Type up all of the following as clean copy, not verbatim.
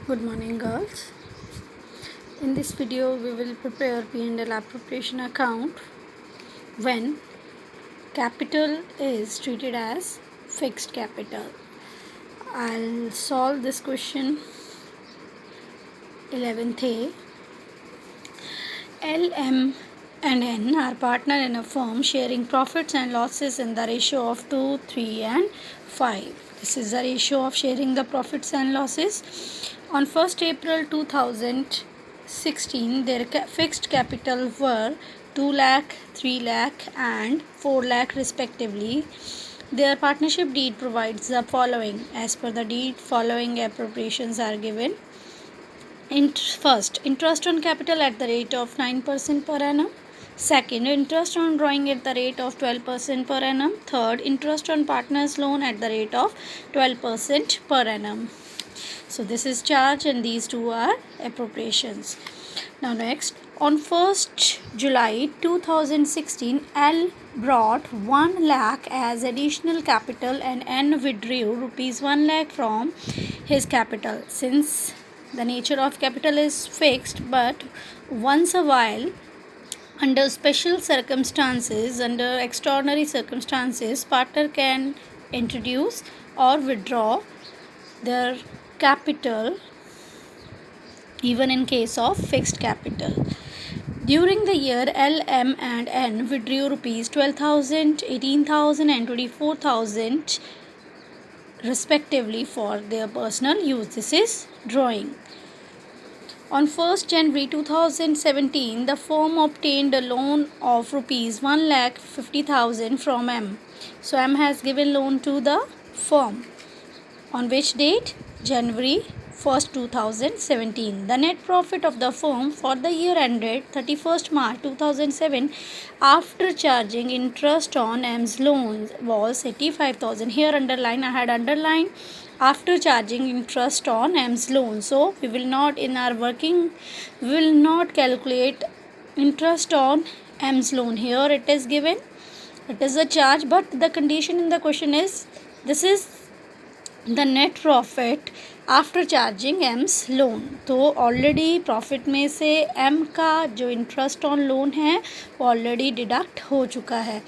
Good morning, girls. In this video, we will prepare P&L appropriation account when capital is treated as fixed capital. I'll solve this question 11th A. L, M and N are partner in a firm sharing profits and losses in the ratio of 2, 3 and 5. This is the ratio of sharing the profits and losses. On 1st April 2016, their fixed capital were 2 lakh, 3 lakh and 4 lakh respectively. Their partnership deed provides the following. As per the deed, following appropriations are given. First, interest on capital at the rate of 9% per annum. Second, interest on drawing at the rate of 12% per annum. Third, interest on partners loan at the rate of 12% per annum. So this is charge and these two are appropriations. Now next, on 1st July 2016, L brought 1 lakh as additional capital and N withdrew rupees 1 lakh from his capital. Since the nature of capital is fixed, but once a while, under special circumstances, under extraordinary circumstances, partner can introduce or withdraw their capital even in case of fixed capital. During the year, L, M and N withdrew rupees 12,000, 18,000 and 24,000 respectively for their personal use. This is drawing. On 1st January 2017, the firm obtained a loan of rupees 1,50,000 from M. So M has given loan to the firm. On which date? January 1st, 2017. The net profit of the firm for the year ended 31st March 2007 after charging interest on M's loans was 85,000. Here underline, I had underlined after charging interest on M's loan. So we will not calculate interest on M's loan. Here it is given, it is a charge, but the condition in the question is this is the net profit after charging AIIMS loan. तो already profit में से M का जो interest on loan है वो already deduct हो चुका है.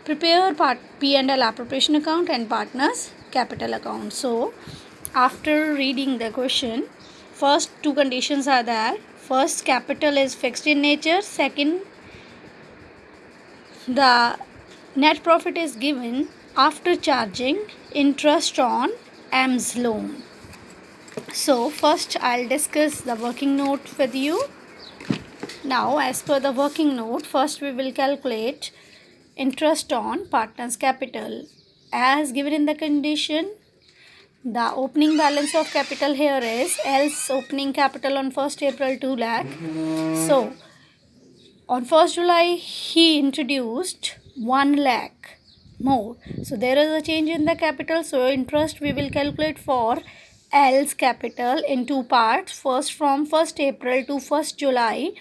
Prepare P&L appropriation account and partners capital account. So after reading the question, first two conditions are there. First, capital is fixed in nature. Second, the net profit is given after charging interest on M's loan. So first I'll discuss the working note with you. Now as per the working note, first we will calculate interest on partner's capital. As given in the condition, the opening balance of capital here is L's opening capital on 1st April 2 lakh. So on 1st July he introduced 1 lakh more. So there is a change in the capital. So interest we will calculate for L's capital in two parts. First, from 1st April to 1st July.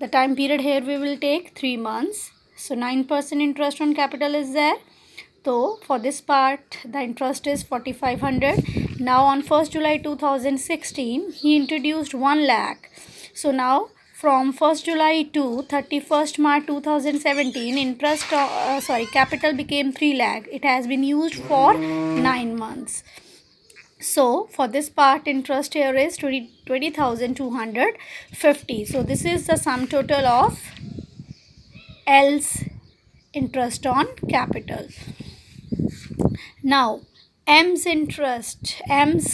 The time period here we will take 3 months. So 9% interest on capital is there. So for this part the interest is 4,500. Now on 1st July 2016 he introduced 1 lakh. So now from 1st July to 31st March 2017 capital became 3 lakh. It has been used for 9 months. So for this part interest here is 20,250. So this is the sum total of L's interest on capital. Now M's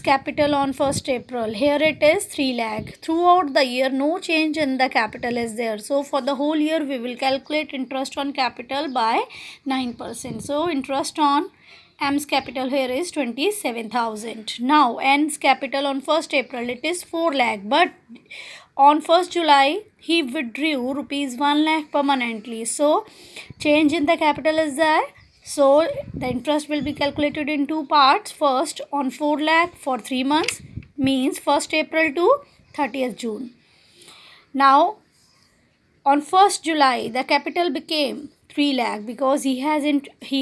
capital on 1st April, here it is 3 lakh. Throughout the year no change in the capital is there. So for the whole year we will calculate interest on capital by 9%. So interest on M's capital here is 27,000. Now N's capital on 1st April it is 4 lakh, but on 1st July he withdrew rupees 1 lakh permanently. So change in the capital is there. So the interest will be calculated in two parts. First on 4 lakh for 3 months, means 1st April to 30th June. Now on 1st July the capital became 3 lakh because he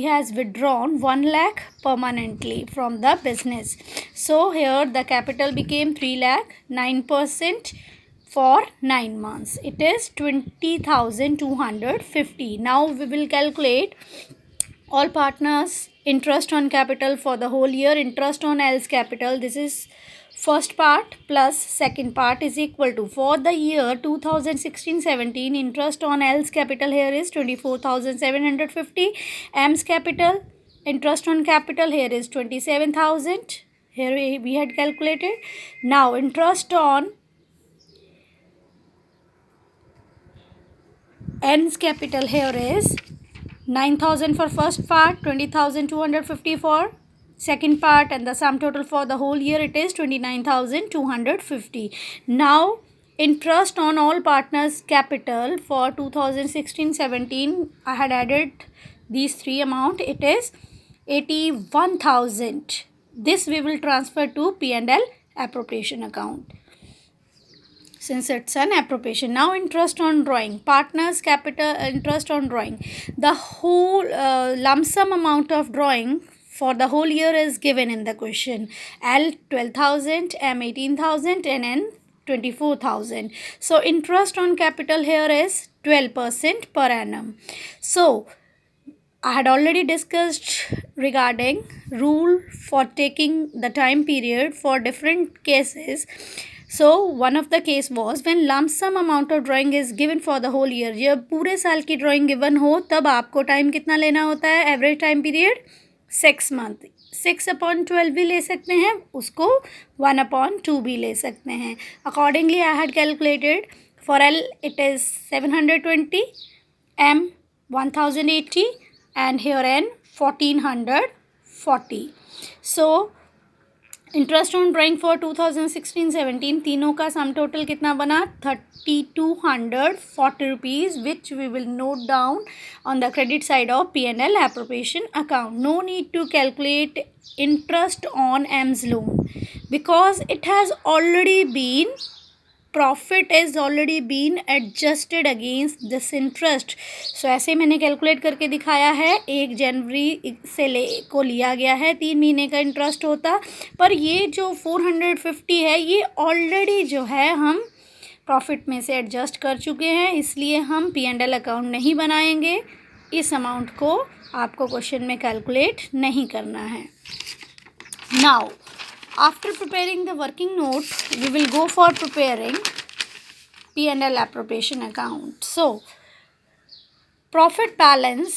has withdrawn 1 lakh permanently from the business. So here the capital became 3 lakh, 9% for 9 months. It is 20,250. Now we will calculate all partners interest on capital for the whole year. Interest on L's capital, this is first part plus second part, is equal to, for the year 2016-17 interest on L's capital here is 24,750. M's capital, interest on capital here is 27,000. Here we had calculated. Now interest on N's capital here is 9,000 for first part, 20,250 for second part, and the sum total for the whole year it is 29,250. Now interest on all partners capital for 2016-17, I had added these three amount, it is 81,000. This we will transfer to P&L appropriation account, since it's an appropriation. Now interest on drawing, partners capital interest on drawing, the whole lump sum amount of drawing for the whole year is given in the question. L 12,000, M 18,000 and N 24,000. So interest on capital here is 12% per annum. So I had already discussed regarding rule for taking the time period for different cases. So one of the case was when lump sum amount of drawing is given for the whole year. जब पूरे साल की drawing given हो तब आपको time कितना लेना होता है? Average time period 6 month. 6/12 भी ले सकते हैं, उसको 1/2 भी ले सकते हैं. Accordingly I had calculated for L it is 720, M 1080 and here N 1440. So interest on drawing for 2016-17 तीनों का सम टोटल कितना बना? 3,240 rupees, which we will note down on the credit side of P&L appropriation account. No need to calculate interest on M's loan because it has already been, profit is already been adjusted against this interest. So ऐसे मैंने calculate करके दिखाया है. 1 जनवरी से को लिया गया है, 3 महीने का इंटरेस्ट होता, पर ये जो 450 है ये ऑलरेडी जो है हम प्रॉफिट में से एडजस्ट कर चुके हैं, इसलिए हम P&L अकाउंट नहीं बनाएंगे. इस अमाउंट को आपको क्वेश्चन में कैलकुलेट नहीं करना है. Now after preparing the working note, we will go for preparing P&L appropriation account. So, profit balance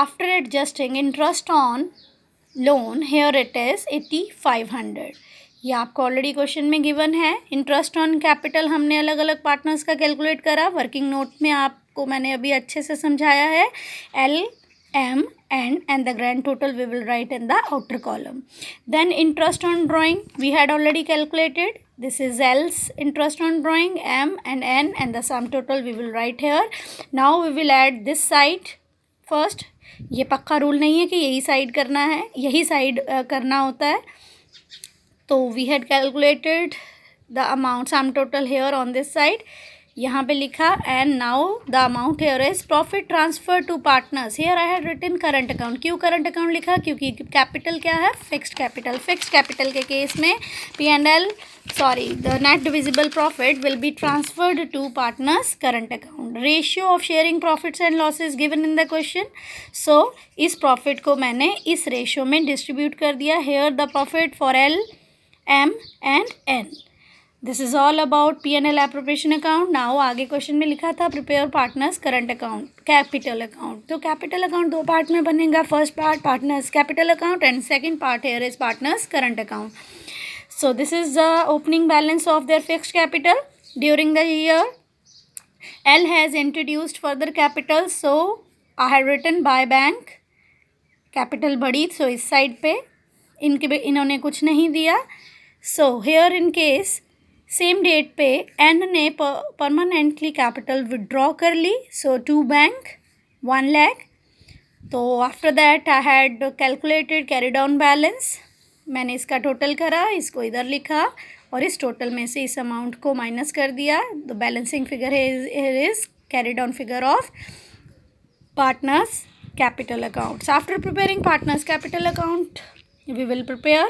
after adjusting interest on loan, here it is 8,500. ये आपको ऑलरेडी क्वेश्चन में गिवन है. इंटरेस्ट ऑन कैपिटल हमने अलग अलग partners का calculate करा. Working note में आपको मैंने अभी अच्छे से समझाया है. L, M, and the grand total we will write in the outer column. Then interest on drawing we had already calculated. This is L's interest on drawing, M and N, and the sum total we will write here. Now we will add this side first. ये पक्का rule नहीं है कि यही side करना है, यही side करना होता है. तो we had calculated the amount sum total here on this side. यहाँ पे लिखा and now the amount here is profit transfer to partners. Here I had written current account. क्यों current account लिखा? क्योंकि कैपिटल क्या है? Fixed capital. फिक्स्ड कैपिटल के case में the net divisible profit will be transferred to partners current account. Ratio of sharing profits and losses given in the question. So इस profit को मैंने इस ratio में distribute कर दिया. Here the profit for L, M and N. This is all about P&L appropriation account. Now आगे question में लिखा था prepare partners current account, capital account. तो कैपिटल अकाउंट 2 पार्ट में बनेगा. First part partners capital account and second part here is partners current account. So this is the opening balance of their fixed capital during the year. L has introduced further capital, so I had written by bank. Capital बढ़ी so इस side पे इन्होंने कुछ नहीं दिया. So here in case same date पे N ने permanently capital withdraw कर ली. So to bank 1 lakh. तो after that I had calculated carry down balance. मैंने इसका टोटल करा, इसको इधर लिखा और इस टोटल में से इस अमाउंट को माइनस कर दिया. The balancing figure is carry down figure of partners capital accounts. After preparing partners capital account, we will prepare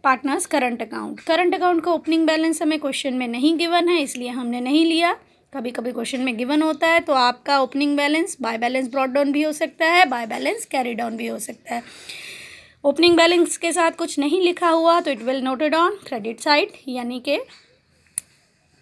partners current account. Current account का ओपनिंग बैलेंस हमें क्वेश्चन में नहीं गिवन है, इसलिए हमने नहीं लिया. कभी कभी क्वेश्चन में गिवन होता है, तो आपका opening balance by balance brought down भी हो सकता है, बाय बैलेंस कैरी डाउन भी हो सकता है. ओपनिंग बैलेंस के साथ कुछ नहीं लिखा हुआ तो it will noted on credit side, यानी कि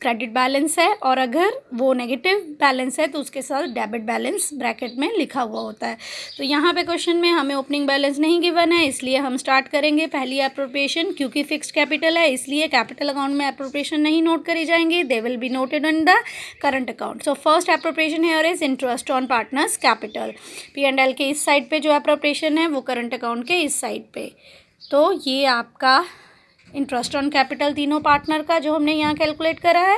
क्रेडिट बैलेंस है, और अगर वो नेगेटिव बैलेंस है तो उसके साथ डेबिट बैलेंस ब्रैकेट में लिखा हुआ होता है. तो यहाँ पे क्वेश्चन में हमें ओपनिंग बैलेंस नहीं गिवन है, इसलिए हम स्टार्ट करेंगे पहली एप्रोप्रिएशन. क्योंकि फिक्स्ड कैपिटल है इसलिए कैपिटल अकाउंट में एप्रोप्रिएशन नहीं नोट करी जाएंगी, they will be noted in the current account. So first appropriation here is interest on partners capital. P&L के इस साइड पे जो एप्रोप्रिएशन है वो करंट अकाउंट के इस साइड पे. तो ये आपका इंटरेस्ट ऑन कैपिटल तीनों पार्टनर का जो हमने यहाँ कैलकुलेट करा है.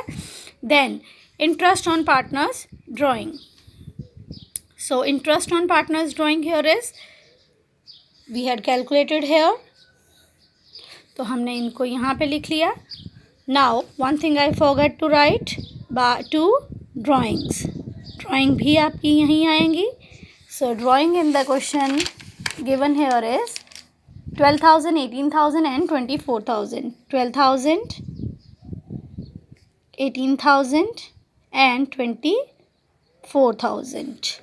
Then interest on partners drawing. So interest on partners drawing here is we had calculated here, तो हमने इनको यहाँ पे लिख लिया. Now one thing I forget to write, to drawings. Drawing भी आपकी यहीं आएंगी. So drawing in the question given here is 12,000, 18,000 and 24,000. 12,000, 18,000 and 24,000.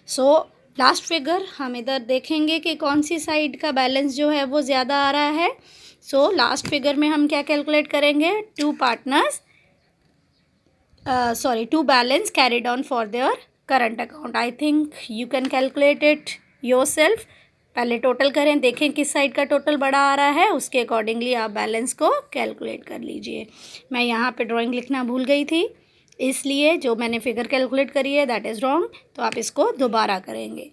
So last figure हम इधर देखेंगे कि कौन सी साइड का बैलेंस जो है वो ज़्यादा आ रहा है. सो लास्ट फिगर में हम क्या कैलकुलेट करेंगे, to balance carried on for their current account. I think you can calculate it yourself. पहले टोटल करें, देखें किस साइड का टोटल बड़ा आ रहा है, उसके अकॉर्डिंगली आप बैलेंस को कैलकुलेट कर लीजिए. मैं यहाँ पे ड्राइंग लिखना भूल गई थी, इसलिए जो मैंने फिगर कैलकुलेट करी है दैट इज़ रॉन्ग, तो आप इसको दोबारा करेंगे.